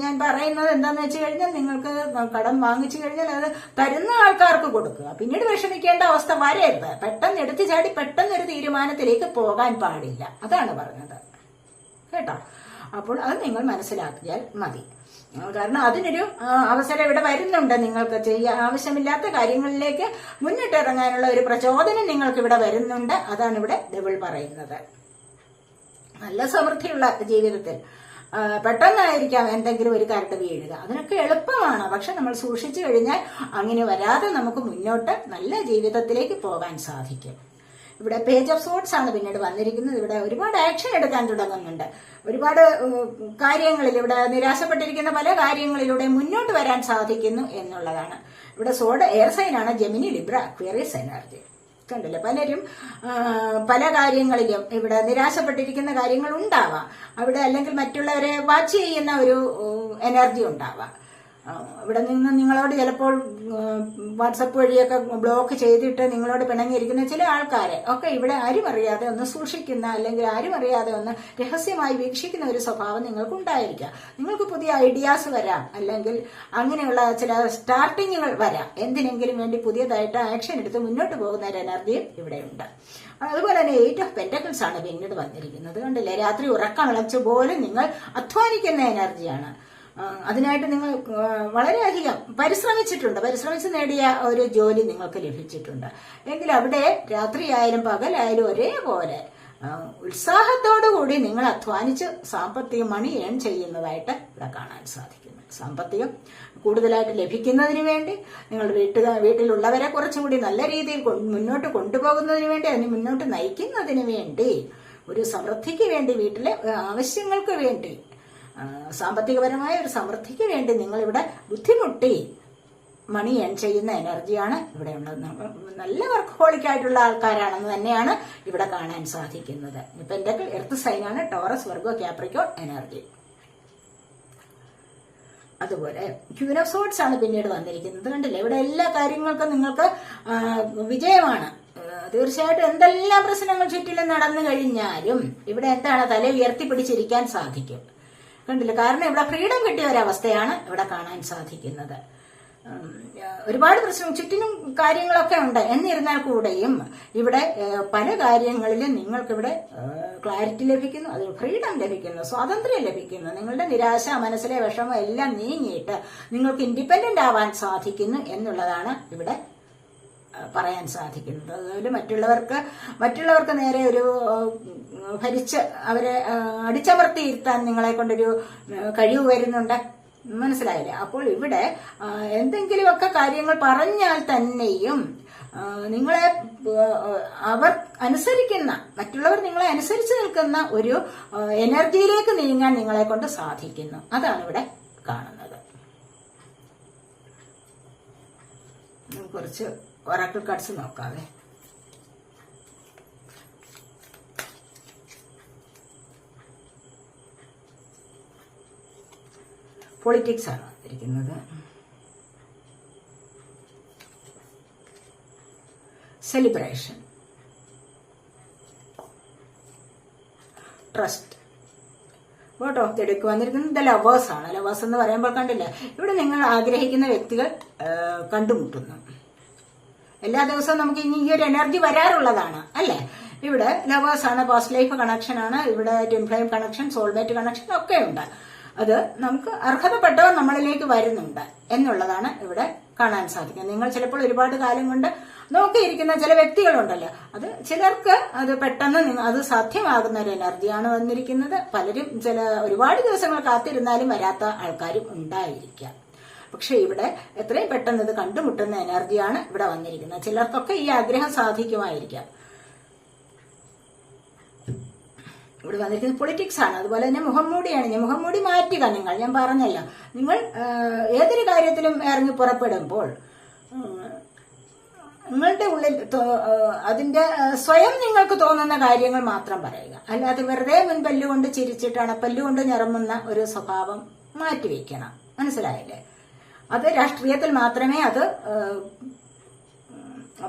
ഞാൻ പറയുന്നത് എന്താന്ന് വെച്ച് കഴിഞ്ഞാൽ, നിങ്ങൾക്ക് കടം വാങ്ങിച്ചു കഴിഞ്ഞാൽ അത് തരുന്ന ആൾക്കാർക്ക് കൊടുക്കുക. പിന്നീട് വിഷമിക്കേണ്ട അവസ്ഥ വരരുത്. പെട്ടെന്ന് എടുത്തു ചാടി പെട്ടെന്നൊരു തീരുമാനത്തിലേക്ക് പോകാൻ പാടില്ല. അതാണ് പറഞ്ഞത് കേട്ടോ. അപ്പോൾ അത് നിങ്ങൾ മനസ്സിലാക്കിയാൽ മതി. കാരണം അതിനൊരു അവസരം ഇവിടെ വരുന്നുണ്ട്. നിങ്ങൾക്ക് ആവശ്യമില്ലാത്ത കാര്യങ്ങളിലേക്ക് മുന്നിട്ടിറങ്ങാനുള്ള ഒരു പ്രചോദനം നിങ്ങൾക്ക് ഇവിടെ വരുന്നുണ്ട്. അതാണ് ഇവിടെ ഡബിൾ പറയുന്നത്. നല്ല സമൃദ്ധിയുള്ള ജീവിതത്തിൽ പെട്ടെന്നായിരിക്കാം എന്തെങ്കിലും ഒരു കരട് വീഴുക. അതിനൊക്കെ എളുപ്പമാണ്. പക്ഷെ നമ്മൾ സൂക്ഷിച്ചു കഴിഞ്ഞാൽ അങ്ങനെ വരാതെ നമുക്ക് മുന്നോട്ട് നല്ല ജീവിതത്തിലേക്ക് പോകാൻ സാധിക്കും. ഇവിടെ പേജ് ഓഫ് സോർട്സ് ആണ് പിന്നീട് വന്നിരിക്കുന്നത്. ഇവിടെ ഒരുപാട് ആക്ഷൻ എടുക്കാൻ തുടങ്ങുന്നുണ്ട്. ഒരുപാട് കാര്യങ്ങളിൽ ഇവിടെ നിരാശപ്പെട്ടിരിക്കുന്ന പല കാര്യങ്ങളിലൂടെ മുന്നോട്ട് വരാൻ സാധിക്കുന്നു എന്നുള്ളതാണ്. ഇവിടെ സോഡ് എയർ സൈൻ ആണ്, ജെമിനി, ലിബ്ര, അക്വേറിയസ് എനർജി. കണ്ടില്ലേ? പലരും പല കാര്യങ്ങളിലും ഇവിടെ നിരാശപ്പെട്ടിരിക്കുന്ന കാര്യങ്ങൾ ഉണ്ടാവാം. അവിടെ അല്ലെങ്കിൽ മറ്റുള്ളവരെ വാച്ച് ചെയ്യുന്ന ഒരു എനർജി ഉണ്ടാവാം. ഇവിടെ നിന്ന് നിങ്ങളോട് ചിലപ്പോൾ വാട്സപ്പ് വഴിയൊക്കെ ബ്ലോക്ക് ചെയ്തിട്ട് നിങ്ങളോട് പിണങ്ങിയിരിക്കുന്ന ചില ആൾക്കാരെ ഒക്കെ ഇവിടെ ആരും അറിയാതെ ഒന്ന് സൂക്ഷിക്കുന്ന അല്ലെങ്കിൽ ആരും അറിയാതെ ഒന്ന് രഹസ്യമായി വീക്ഷിക്കുന്ന ഒരു സ്വഭാവം നിങ്ങൾക്ക് ഉണ്ടായിരിക്കാം. നിങ്ങൾക്ക് പുതിയ ഐഡിയാസ് വരാം, അല്ലെങ്കിൽ അങ്ങനെയുള്ള ചില സ്റ്റാർട്ടിങ്ങുകൾ വരാം. എന്തിനെങ്കിലും വേണ്ടി പുതിയതായിട്ട് ആക്ഷൻ എടുത്ത് മുന്നോട്ട് പോകുന്ന ഒരു എനർജിയും ഇവിടെയുണ്ട്. അതുപോലെ തന്നെ 8 ഓഫ് പെന്റക്കിൾസ് ആണ് പിന്നീട് വന്നിരിക്കുന്നത്. കണ്ടില്ലേ? രാത്രി ഉറക്കമിളച്ച് പോലും നിങ്ങൾ അധ്വാനിക്കുന്ന എനർജിയാണ്. അതിനായിട്ട് നിങ്ങൾ വളരെയധികം പരിശ്രമിച്ച് നേടിയ ഒരു ജോലി നിങ്ങൾക്ക് ലഭിച്ചിട്ടുണ്ട്. എങ്കിൽ അവിടെ രാത്രിയായാലും പകലായാലും ഒരേപോലെ ഉത്സാഹത്തോടുകൂടി നിങ്ങൾ അധ്വാനിച്ച് സാമ്പത്തിക മണി ഏൺ ചെയ്യുന്നതായിട്ട് ഇവിടെ കാണാൻ സാധിക്കുന്നു. സാമ്പത്തികം കൂടുതലായിട്ട് ലഭിക്കുന്നതിന് വേണ്ടി നിങ്ങൾ വീട്ടിലുള്ളവരെ കുറച്ചുകൂടി നല്ല രീതിയിൽ മുന്നോട്ട് കൊണ്ടുപോകുന്നതിന് വേണ്ടി, അതിന് മുന്നോട്ട് നയിക്കുന്നതിന് വേണ്ടി, ഒരു സമൃദ്ധിക്ക് വേണ്ടി, വീട്ടിലെ ആവശ്യങ്ങൾക്ക് വേണ്ടി, സാമ്പത്തികപരമായ ഒരു സമൃദ്ധിക്ക് വേണ്ടി നിങ്ങൾ ഇവിടെ ബുദ്ധിമുട്ടി മണി ഏൺ ചെയ്യുന്ന എനർജിയാണ് ഇവിടെ ഉള്ളത്. നല്ല വർക്ക് ഹോളിക് ആയിട്ടുള്ള ആൾക്കാരാണെന്ന് തന്നെയാണ് ഇവിടെ കാണാൻ സാധിക്കുന്നത്. പെന്റക്കിൾ എർത്ത് സൈനാണ്, ടോറസ്, വെർഗോ, കാപ്രിക്കോൺ എനർജി. അതുപോലെ ക്യൂൻ ഓഫ് സോർട്സ് ആണ് പിന്നീട് വന്നിരിക്കുന്നത്. കണ്ടില്ലേ? ഇവിടെ എല്ലാ കാര്യങ്ങൾക്കും നിങ്ങൾക്ക് വിജയമാണ്. തീർച്ചയായിട്ടും എന്തെല്ലാം പ്രശ്നങ്ങൾ ചുറ്റിലും നടന്നു കഴിഞ്ഞാലും ഇവിടെ എന്താണ്, തല ഉയർത്തിപ്പിടിച്ചിരിക്കാൻ സാധിക്കും. കണ്ടില്ല? കാരണം ഇവിടെ ഫ്രീഡം കിട്ടിയ ഒരവസ്ഥയാണ് ഇവിടെ കാണാൻ സാധിക്കുന്നത്. ഒരുപാട് പ്രശ്നം ചുറ്റിനും കാര്യങ്ങളൊക്കെ ഉണ്ട്. എന്നിരുന്നാൽ കൂടെയും ഇവിടെ പല കാര്യങ്ങളിലും നിങ്ങൾക്കിവിടെ ക്ലാരിറ്റി ലഭിക്കുന്നു, അത് ഫ്രീഡം ലഭിക്കുന്നു, സ്വാതന്ത്ര്യം ലഭിക്കുന്നു. നിങ്ങളുടെ നിരാശ, മനസ്സിലെ വിഷമം എല്ലാം നീങ്ങിയിട്ട് നിങ്ങൾക്ക് ഇൻഡിപെൻഡന്റ് ആവാൻ സാധിക്കുന്നു എന്നുള്ളതാണ് ഇവിടെ പറയാൻ സാധിക്കുന്നത്. അതുപോലെ മറ്റുള്ളവർക്ക് നേരെ ഒരു ഭരിച്ച് അവരെ അടിച്ചമർത്തിയിരുത്താൻ നിങ്ങളെ കൊണ്ടൊരു കഴിവ് വരുന്നുണ്ട്. മനസ്സിലായില്ലേ? അപ്പോൾ ഇവിടെ എന്തെങ്കിലുമൊക്കെ കാര്യങ്ങൾ പറഞ്ഞാൽ തന്നെയും നിങ്ങളെ മറ്റുള്ളവർ നിങ്ങളെ അനുസരിച്ച് നിൽക്കുന്ന ഒരു എനർജിയിലേക്ക് നീങ്ങാൻ നിങ്ങളെ കൊണ്ട് സാധിക്കുന്നു. അതാണ് ഇവിടെ കാണുന്നത്. കുറച്ച് ഒറാക്കിൾ കാർഡ്സ് നോക്കാവേ. പൊളിറ്റിക്സ് ആണ് ഇരിക്കുന്നത്. Celebration, trust, vote of the deck വന്നിരിക്കുന്നത് ലവേഴ്സ് ആണ്. ലവേഴ്സ് എന്ന് പറയുമ്പോൾ കണ്ടില്ല, ഇവിടെ നിങ്ങൾ ആഗ്രഹിക്കുന്ന വ്യക്തികൾ കണ്ടുമുട്ടുന്നു. എല്ലാ ദിവസവും നമുക്ക് ഇനി ഈ ഒരു എനർജി വരാറുള്ളതാണ് അല്ലേ? ഇവിടെ ലവേഴ്സ് ആണ്, പാസ്റ്റ് ലൈഫ് കണക്ഷൻ ആണ്, ഇവിടെ twin flame connection, soulmate connection ഒക്കെ ഉണ്ട്. അത് നമുക്ക് അർഹതപ്പെട്ടവർ നമ്മളിലേക്ക് വരുന്നുണ്ട് എന്നുള്ളതാണ് ഇവിടെ കാണാൻ സാധിക്കും. നിങ്ങൾ ചിലപ്പോൾ ഒരുപാട് കാലം കൊണ്ട് നോക്കിയിരിക്കുന്ന ചില വ്യക്തികളുണ്ടല്ലോ, അത് ചിലർക്ക് അത് പെട്ടെന്ന് അത് സാധ്യമാകുന്ന ഒരു എനർജിയാണ് വന്നിരിക്കുന്നത്. പലരും ഒരുപാട് ദിവസങ്ങൾ കാത്തിരുന്നാലും വരാത്ത ആൾക്കാരും ഉണ്ടായിരിക്കാം. പക്ഷെ ഇവിടെ എത്രയും പെട്ടെന്ന് ഇത് കണ്ടുമുട്ടുന്ന എനർജിയാണ് ഇവിടെ വന്നിരിക്കുന്നത്. ചിലർക്കൊക്കെ ഈ ആഗ്രഹം സാധിക്കുമായിരിക്കാം. ഇവിടെ വന്നിരിക്കുന്നത് പൊളിറ്റിക്സ് ആണ്. അതുപോലെ തന്നെ മുഖംമൂടിയാണ്. മുഖംമൂടി മാറ്റുക. ഞാൻ പറഞ്ഞല്ലോ, നിങ്ങൾ ഏതൊരു കാര്യത്തിലും ഇറങ്ങി പുറപ്പെടുമ്പോൾ നിങ്ങളുടെ ഉള്ളിൽ അതിന്റെ സ്വയം നിങ്ങൾക്ക് തോന്നുന്ന കാര്യങ്ങൾ മാത്രം പറയുക. അല്ലാതെ വെറുതെ മുൻപല്ലുകൊണ്ട് ചിരിച്ചിട്ടാണ് പല്ലുകൊണ്ട് ഞരമ്പുന്ന ഒരു സ്വഭാവം മാറ്റിവെക്കണം. മനസ്സിലായില്ലേ? അത് രാഷ്ട്രീയത്തിൽ മാത്രമേ അത്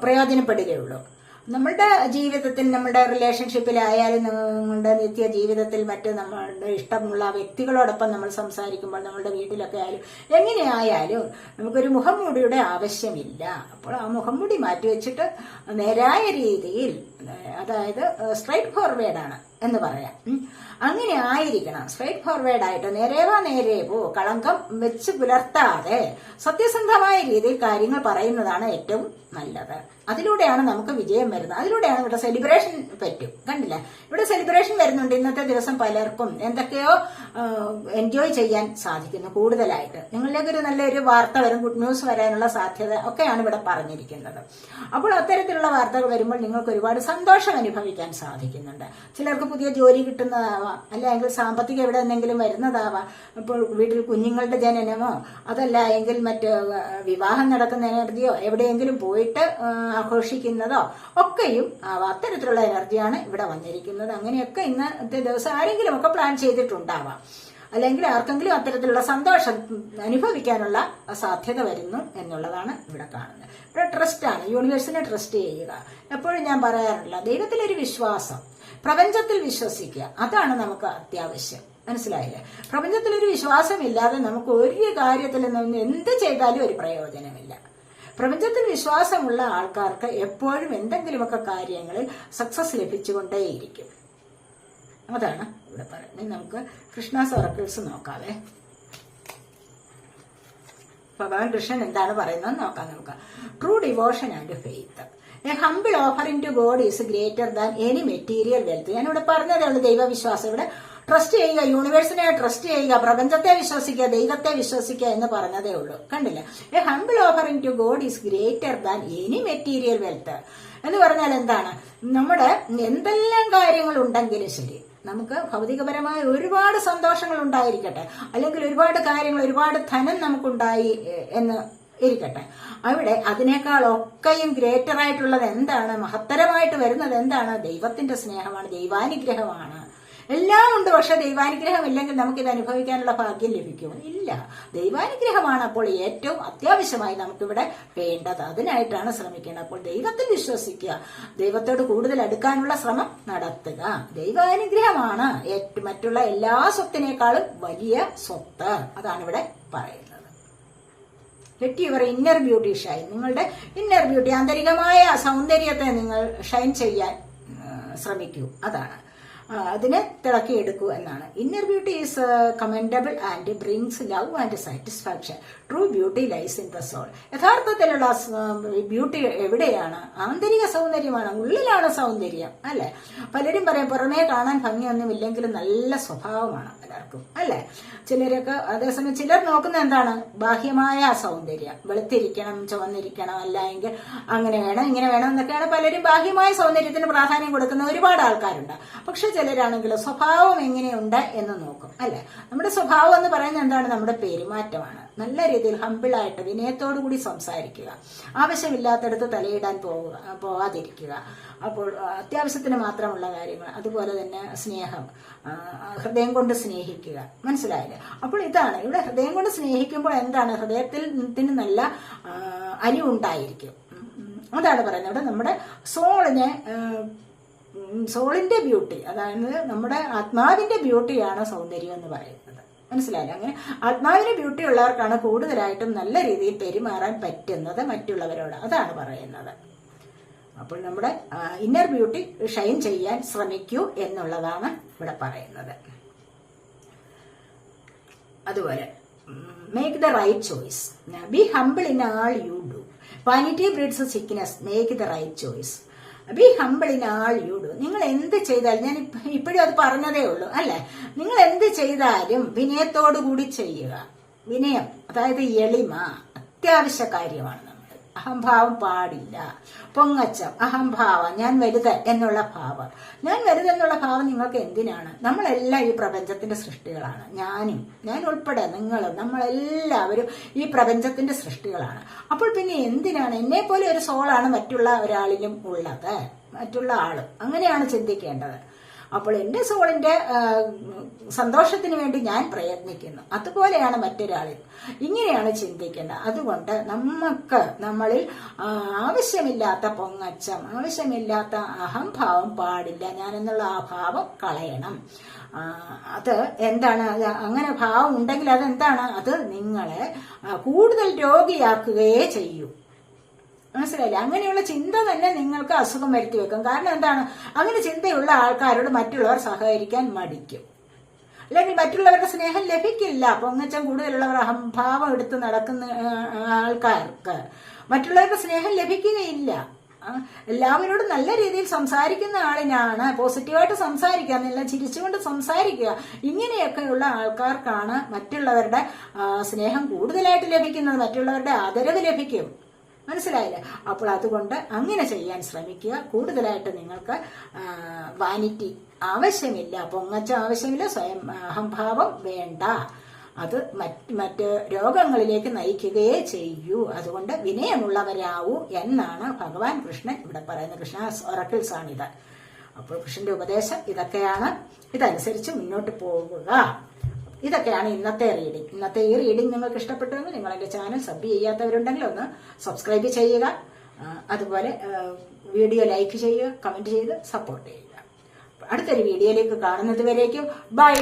പ്രയോജനപ്പെടുകയുള്ളൂ. നമ്മളുടെ ജീവിതത്തിൽ, നമ്മുടെ റിലേഷൻഷിപ്പിലായാലും, നമ്മളുടെ നിത്യ ജീവിതത്തിൽ മറ്റ് നമ്മളുടെ ഇഷ്ടമുള്ള വ്യക്തികളോടൊപ്പം നമ്മൾ സംസാരിക്കുമ്പോൾ, നമ്മളുടെ വീട്ടിലൊക്കെ ആയാലും എങ്ങനെയായാലും നമുക്കൊരു മുഖംമൂടിയുടെ ആവശ്യമില്ല. അപ്പോൾ ആ മുഖംമൂടി മാറ്റിവെച്ചിട്ട് നേരായ രീതിയിൽ, അതായത് സ്ട്രൈറ്റ് ഫോർവേഡാണ് എന്ന് പറയാം. അങ്ങനെ ആയിരിക്കണം. സ്ട്രൈറ്റ് ഫോർവേഡ് ആയിട്ട് നേരേ പോ, കളങ്കം വെച്ച് പുലർത്താതെ സത്യസന്ധമായ രീതിയിൽ കാര്യങ്ങൾ പറയുന്നതാണ് ഏറ്റവും നല്ലത്. അതിലൂടെയാണ് നമുക്ക് വിജയം വരുന്നത്. അതിലൂടെയാണ് ഇവിടെ സെലിബ്രേഷൻ പറ്റും. കണ്ടില്ല, ഇവിടെ സെലിബ്രേഷൻ വരുന്നുണ്ട്. ഇന്നത്തെ ദിവസം പലർക്കും എന്തൊക്കെയോ എൻജോയ് ചെയ്യാൻ സാധിക്കുന്നു കൂടുതലായിട്ട്. നിങ്ങളിലേക്ക് ഒരു നല്ലൊരു വാർത്ത വരും, ഗുഡ് ന്യൂസ് വരാനുള്ള സാധ്യത ഒക്കെയാണ് ഇവിടെ പറഞ്ഞിരിക്കുന്നത്. അപ്പോൾ അത്തരത്തിലുള്ള വാർത്തകൾ വരുമ്പോൾ നിങ്ങൾക്ക് ഒരുപാട് സന്തോഷം അനുഭവിക്കാൻ സാധിക്കുന്നുണ്ട്. ചിലർക്ക് പുതിയ ജോലി കിട്ടുന്നതാവാം, അല്ലെങ്കിൽ സാമ്പത്തികം എവിടെ നിന്നെങ്കിലും വരുന്നതാവാം. ഇപ്പോൾ വീട്ടിൽ കുഞ്ഞുങ്ങളുടെ ജനനമോ അതല്ല എങ്കിൽ മറ്റ് വിവാഹം നടക്കുന്ന എനർജിയോ എവിടെയെങ്കിലും പോയിട്ട് ആഘോഷിക്കുന്നതോ ഒക്കെയും അത്തരത്തിലുള്ള എനർജിയാണ് ഇവിടെ വന്നിരിക്കുന്നത്. അങ്ങനെയൊക്കെ ഇന്നത്തെ ദിവസം ആരെങ്കിലും ഒക്കെ പ്ലാൻ ചെയ്തിട്ടുണ്ടാവാം. അല്ലെങ്കിൽ ആർക്കെങ്കിലും അത്തരത്തിലുള്ള സന്തോഷം അനുഭവിക്കാനുള്ള സാധ്യത വരുന്നു എന്നുള്ളതാണ് ഇവിടെ കാണുന്നത്. ഇവിടെ ട്രസ്റ്റാണ്. യൂണിവേഴ്സിനെ ട്രസ്റ്റ് ചെയ്യുക. എപ്പോഴും ഞാൻ പറയാറില്ല, ദൈവത്തിലൊരു വിശ്വാസം, പ്രപഞ്ചത്തിൽ വിശ്വസിക്കുക, അതാണ് നമുക്ക് അത്യാവശ്യം. മനസ്സിലായില്ലേ? പ്രപഞ്ചത്തിലൊരു വിശ്വാസമില്ലാതെ നമുക്ക് ഒരു കാര്യത്തിൽ നിന്ന് എന്ത് ചെയ്താലും ഒരു പ്രയോജനമില്ല. പ്രപഞ്ചത്തിൽ വിശ്വാസമുള്ള ആൾക്കാർക്ക് എപ്പോഴും എന്തെങ്കിലുമൊക്കെ കാര്യങ്ങളിൽ സക്സസ് ലഭിച്ചുകൊണ്ടേയിരിക്കും. അതാണ് ഇവിടെ പറയുന്നത്. നമുക്ക് കൃഷ്ണാസ് ഒറക്കിൾസ് നോക്കാവേ. ഭഗവാൻ കൃഷ്ണൻ എന്താണ് പറയുന്നത് നോക്കാം നമുക്ക്. True devotion and faith, a humble offering to God is greater than any material wealth. ഞാനിവിടെ പറഞ്ഞതേ ഉള്ളൂ ദൈവവിശ്വാസം. ഇവിടെ ട്രസ്റ്റ് ചെയ്യുക, യൂണിവേഴ്സിനെ ട്രസ്റ്റ് ചെയ്യുക, പ്രപഞ്ചത്തെ വിശ്വസിക്കുക, ദൈവത്തെ വിശ്വസിക്കുക എന്ന് പറഞ്ഞതേ ഉള്ളൂ. കണ്ടില്ല? A humble offering to God is greater than any material wealth എന്ന് പറഞ്ഞാൽ എന്താണ്? നമ്മുടെ എന്തെല്ലാം കാര്യങ്ങൾ ഉണ്ടെങ്കിലും ശരി, നമുക്ക് ഭൗതികപരമായ ഒരുപാട് സന്തോഷങ്ങൾ ഉണ്ടായിരിക്കട്ടെ, അല്ലെങ്കിൽ ഒരുപാട് കാര്യങ്ങൾ, ഒരുപാട് ധനം നമുക്കുണ്ടായി എന്ന് ഇരിക്കട്ടെ, അവിടെ അതിനേക്കാളൊക്കെയും ഗ്രേറ്റർ ആയിട്ടുള്ളത് എന്താണ്? മഹത്തരമായിട്ട് വരുന്നത് എന്താണ്? ദൈവത്തിന്റെ സ്നേഹമാണ്, ദൈവാനുഗ്രഹമാണ്. എല്ലാം ഉണ്ട്. പക്ഷെ ദൈവാനുഗ്രഹം ഇല്ലെങ്കിൽ നമുക്കിത് അനുഭവിക്കാനുള്ള ഭാഗ്യം ലഭിക്കുമോ? ഇല്ല. ദൈവാനുഗ്രഹമാണ് അപ്പോൾ ഏറ്റവും അത്യാവശ്യമായി നമുക്കിവിടെ വേണ്ടത്. അതിനായിട്ടാണ് ശ്രമിക്കേണ്ടത്. അപ്പോൾ ദൈവത്തിൽ വിശ്വസിക്കുക, ദൈവത്തോട് കൂടുതൽ അടുക്കാനുള്ള ശ്രമം നടത്തുക. ദൈവാനുഗ്രഹമാണ് മറ്റുള്ള എല്ലാ സ്വത്തിനേക്കാളും വലിയ സ്വത്ത്. അതാണ് ഇവിടെ പറയുന്നത്. Let your inner beauty Shine. നിങ്ങളുടെ ഇന്നർ ബ്യൂട്ടി, ആന്തരികമായ സൗന്ദര്യത്തെ നിങ്ങൾ ഷൈൻ ചെയ്യാൻ ശ്രമിക്കൂ. അതാണ് അതിനെ തിളക്കിയെടുക്കൂ എന്നാണ്. Inner beauty is commendable and brings love and satisfaction. True beauty lies in the soul. യഥാർത്ഥത്തിലുള്ള ബ്യൂട്ടി എവിടെയാണ്? ആന്തരിക സൗന്ദര്യമാണ്, ഉള്ളിലാണ് സൗന്ദര്യം. അല്ലെ? പലരും പറയും പുറമേ കാണാൻ ഭംഗിയൊന്നുമില്ലെങ്കിലും നല്ല സ്വഭാവമാണ് പലർക്കും. അല്ലെ? ചിലരൊക്കെ അതേസമയം ചിലർ നോക്കുന്ന എന്താണ്? ബാഹ്യമായ സൗന്ദര്യം. വെളുത്തിരിക്കണം, ചുവന്നിരിക്കണം, അല്ല എങ്കിൽ അങ്ങനെ വേണം, ഇങ്ങനെ വേണം എന്നൊക്കെയാണ് പലരും ബാഹ്യമായ സൗന്ദര്യത്തിന് പ്രാധാന്യം കൊടുക്കുന്ന ഒരുപാട് ആൾക്കാരുണ്ട്. പക്ഷെ ചിലരാണെങ്കിൽ സ്വഭാവം എങ്ങനെയുണ്ട് എന്ന് നോക്കും. അല്ലെ? നമ്മുടെ സ്വഭാവം എന്ന് പറയുന്നത് എന്താണ്? നമ്മുടെ പെരുമാറ്റമാണ്. നല്ല രീതിയിൽ ഹമ്പിളായിട്ട് വിനയത്തോടു കൂടി സംസാരിക്കുക, ആവശ്യമില്ലാത്തടത്ത് തലയിടാൻ പോവാതിരിക്കുക, അപ്പോൾ അത്യാവശ്യത്തിന് മാത്രമുള്ള കാര്യങ്ങൾ, അതുപോലെ തന്നെ സ്നേഹം, ഹൃദയം കൊണ്ട് സ്നേഹിക്കുക. മനസ്സിലായില്ലേ? അപ്പോൾ ഇതാണ് ഇവിടെ ഹൃദയം കൊണ്ട് സ്നേഹിക്കുമ്പോൾ എന്താണ്? ഹൃദയത്തിന് നല്ല അലിവുണ്ടായിരിക്കും. അതാണ് പറയുന്നത്. ഇവിടെ നമ്മുടെ സോളിന്റെ ബ്യൂട്ടി, അതായത് നമ്മുടെ ആത്മാവിന്റെ ബ്യൂട്ടിയാണ് സൗന്ദര്യം എന്ന് പറയുന്നത്. മനസ്സിലായില്ല? അങ്ങനെ ആത്മാവിന് ബ്യൂട്ടി ഉള്ളവർക്കാണ് കൂടുതലായിട്ടും നല്ല രീതിയിൽ പെരുമാറാൻ പറ്റുന്നത് മറ്റുള്ളവരോട്. അതാണ് പറയുന്നത്. അപ്പോൾ നമ്മുടെ ഇന്നർ ബ്യൂട്ടി ഷൈൻ ചെയ്യാൻ ശ്രമിക്കൂ എന്നുള്ളതാണ് ഇവിടെ പറയുന്നത്. അതുപോലെ make the right choice. Be humble in all you do. Vanity breeds sickness. Make the right choice. B humble in all you do. നിങ്ങൾ എന്ത് ചെയ്താലും, ഞാൻ ഇപ്പോഴും അത് പറഞ്ഞതേ ഉള്ളൂ അല്ലെ, നിങ്ങൾ എന്ത് ചെയ്താലും വിനയത്തോടു കൂടി ചെയ്യുക. വിനയം അതായത് എളിമ അത്യാവശ്യ കാര്യമാണ്. നമ്മൾ അഹംഭാവം പാടില്ല. പൊങ്ങച്ചം, അഹംഭാവം, ഞാൻ വലുത് എന്നുള്ള ഭാവം. ഞാൻ വലുതെന്നുള്ള ഭാവം നിങ്ങൾക്ക് എന്തിനാണ്? നമ്മളെല്ലാം ഈ പ്രപഞ്ചത്തിന്റെ സൃഷ്ടികളാണ്. ഞാൻ ഉൾപ്പെടെ നിങ്ങളും നമ്മളെല്ലാവരും ഈ പ്രപഞ്ചത്തിന്റെ സൃഷ്ടികളാണ്. അപ്പോൾ പിന്നെ എന്തിനാണ്? എന്നെ പോലെ ഒരു സോളാണ് മറ്റുള്ള ഒരാളിലും ഉള്ളത്, മറ്റുള്ള ആളും. അങ്ങനെയാണ് ചിന്തിക്കേണ്ടത്. അപ്പോൾ എന്റെ സോളിന്റെ സന്തോഷത്തിന് വേണ്ടി ഞാൻ പ്രയത്നിക്കുന്നു, അതുപോലെയാണ് മറ്റൊരാളിൽ. ഇങ്ങനെയാണ് ചിന്തിക്കേണ്ടത്. അതുകൊണ്ട് നമ്മളിൽ ആവശ്യമില്ലാത്ത പൊങ്ങച്ചം, ആവശ്യമില്ലാത്ത അഹംഭാവം പാടില്ല. ഞാനെന്നുള്ള ആ ഭാവം കളയണം. അത് എന്താണ്? അങ്ങനെ ഭാവം ഉണ്ടെങ്കിൽ അതെന്താണ്? അത് നിങ്ങളെ കൂടുതൽ രോഗിയാക്കുകയേ ചെയ്യൂ. മനസ്സിലായില്ലേ? അങ്ങനെയുള്ള ചിന്ത തന്നെ നിങ്ങൾക്ക് അസുഖം വരുത്തി വെക്കും. കാരണം എന്താണ്? അങ്ങനെ ചിന്തയുള്ള ആൾക്കാരോട് മറ്റുള്ളവർ സഹകരിക്കാൻ മടിക്കും, അല്ലെങ്കിൽ മറ്റുള്ളവരുടെ സ്നേഹം ലഭിക്കില്ല. പൊങ്ങച്ചം കൂടുതലുള്ളവർ, അഹംഭാവം എടുത്ത് നടക്കുന്ന ആൾക്കാർക്ക് മറ്റുള്ളവരുടെ സ്നേഹം ലഭിക്കുകയില്ല. എല്ലാവരോടും നല്ല രീതിയിൽ സംസാരിക്കുന്ന ആളിനാണ് പോസിറ്റീവായിട്ട് സംസാരിക്കുക, ചിരിച്ചുകൊണ്ട് സംസാരിക്കുക. ഇങ്ങനെയൊക്കെയുള്ള ആൾക്കാർക്കാണ് മറ്റുള്ളവരുടെ സ്നേഹം കൂടുതലായിട്ട് ലഭിക്കുന്നത്, മറ്റുള്ളവരുടെ ആദരവ് ലഭിക്കും. മനസ്സിലായില്ലേ? അപ്പോൾ അതുകൊണ്ട് അങ്ങനെ ചെയ്യാൻ ശ്രമിക്കുക. കൂടുതലായിട്ട് നിങ്ങൾക്ക് വാനിറ്റി ആവശ്യമില്ല, പൊങ്ങച്ചം ആവശ്യമില്ല, സ്വയം അഹംഭാവം വേണ്ട. അത് മറ്റ് രോഗങ്ങളിലേക്ക് നയിക്കുകയേ ചെയ്യൂ. അതുകൊണ്ട് വിനയമുള്ളവരാവൂ എന്നാണ് ഭഗവാൻ കൃഷ്ണൻ ഇവിടെ പറയുന്നത്. കൃഷ്ണ ഒറക്കിൾസ് ആണിത്. അപ്പോൾ കൃഷ്ണന്റെ ഉപദേശം ഇതൊക്കെയാണ്. ഇതനുസരിച്ച് മുന്നോട്ട് പോകുക. ഇതൊക്കെയാണ് ഇന്നത്തെ റീഡിംഗ്. ഇന്നത്തെ ഈ റീഡിംഗ് നിങ്ങൾക്ക് ഇഷ്ടപ്പെട്ടുവെങ്കിൽ നിങ്ങൾ എന്റെ ചാനൽ സബ് ചെയ്യാത്തവരുണ്ടെങ്കിൽ ഒന്ന് സബ്സ്ക്രൈബ് ചെയ്യുക. അതുപോലെ വീഡിയോ ലൈക്ക് ചെയ്യുക, കമന്റ് ചെയ്ത് സപ്പോർട്ട് ചെയ്യുക. അടുത്തൊരു വീഡിയോയിലേക്ക് കാണുന്നത് വരേക്കും ബൈ.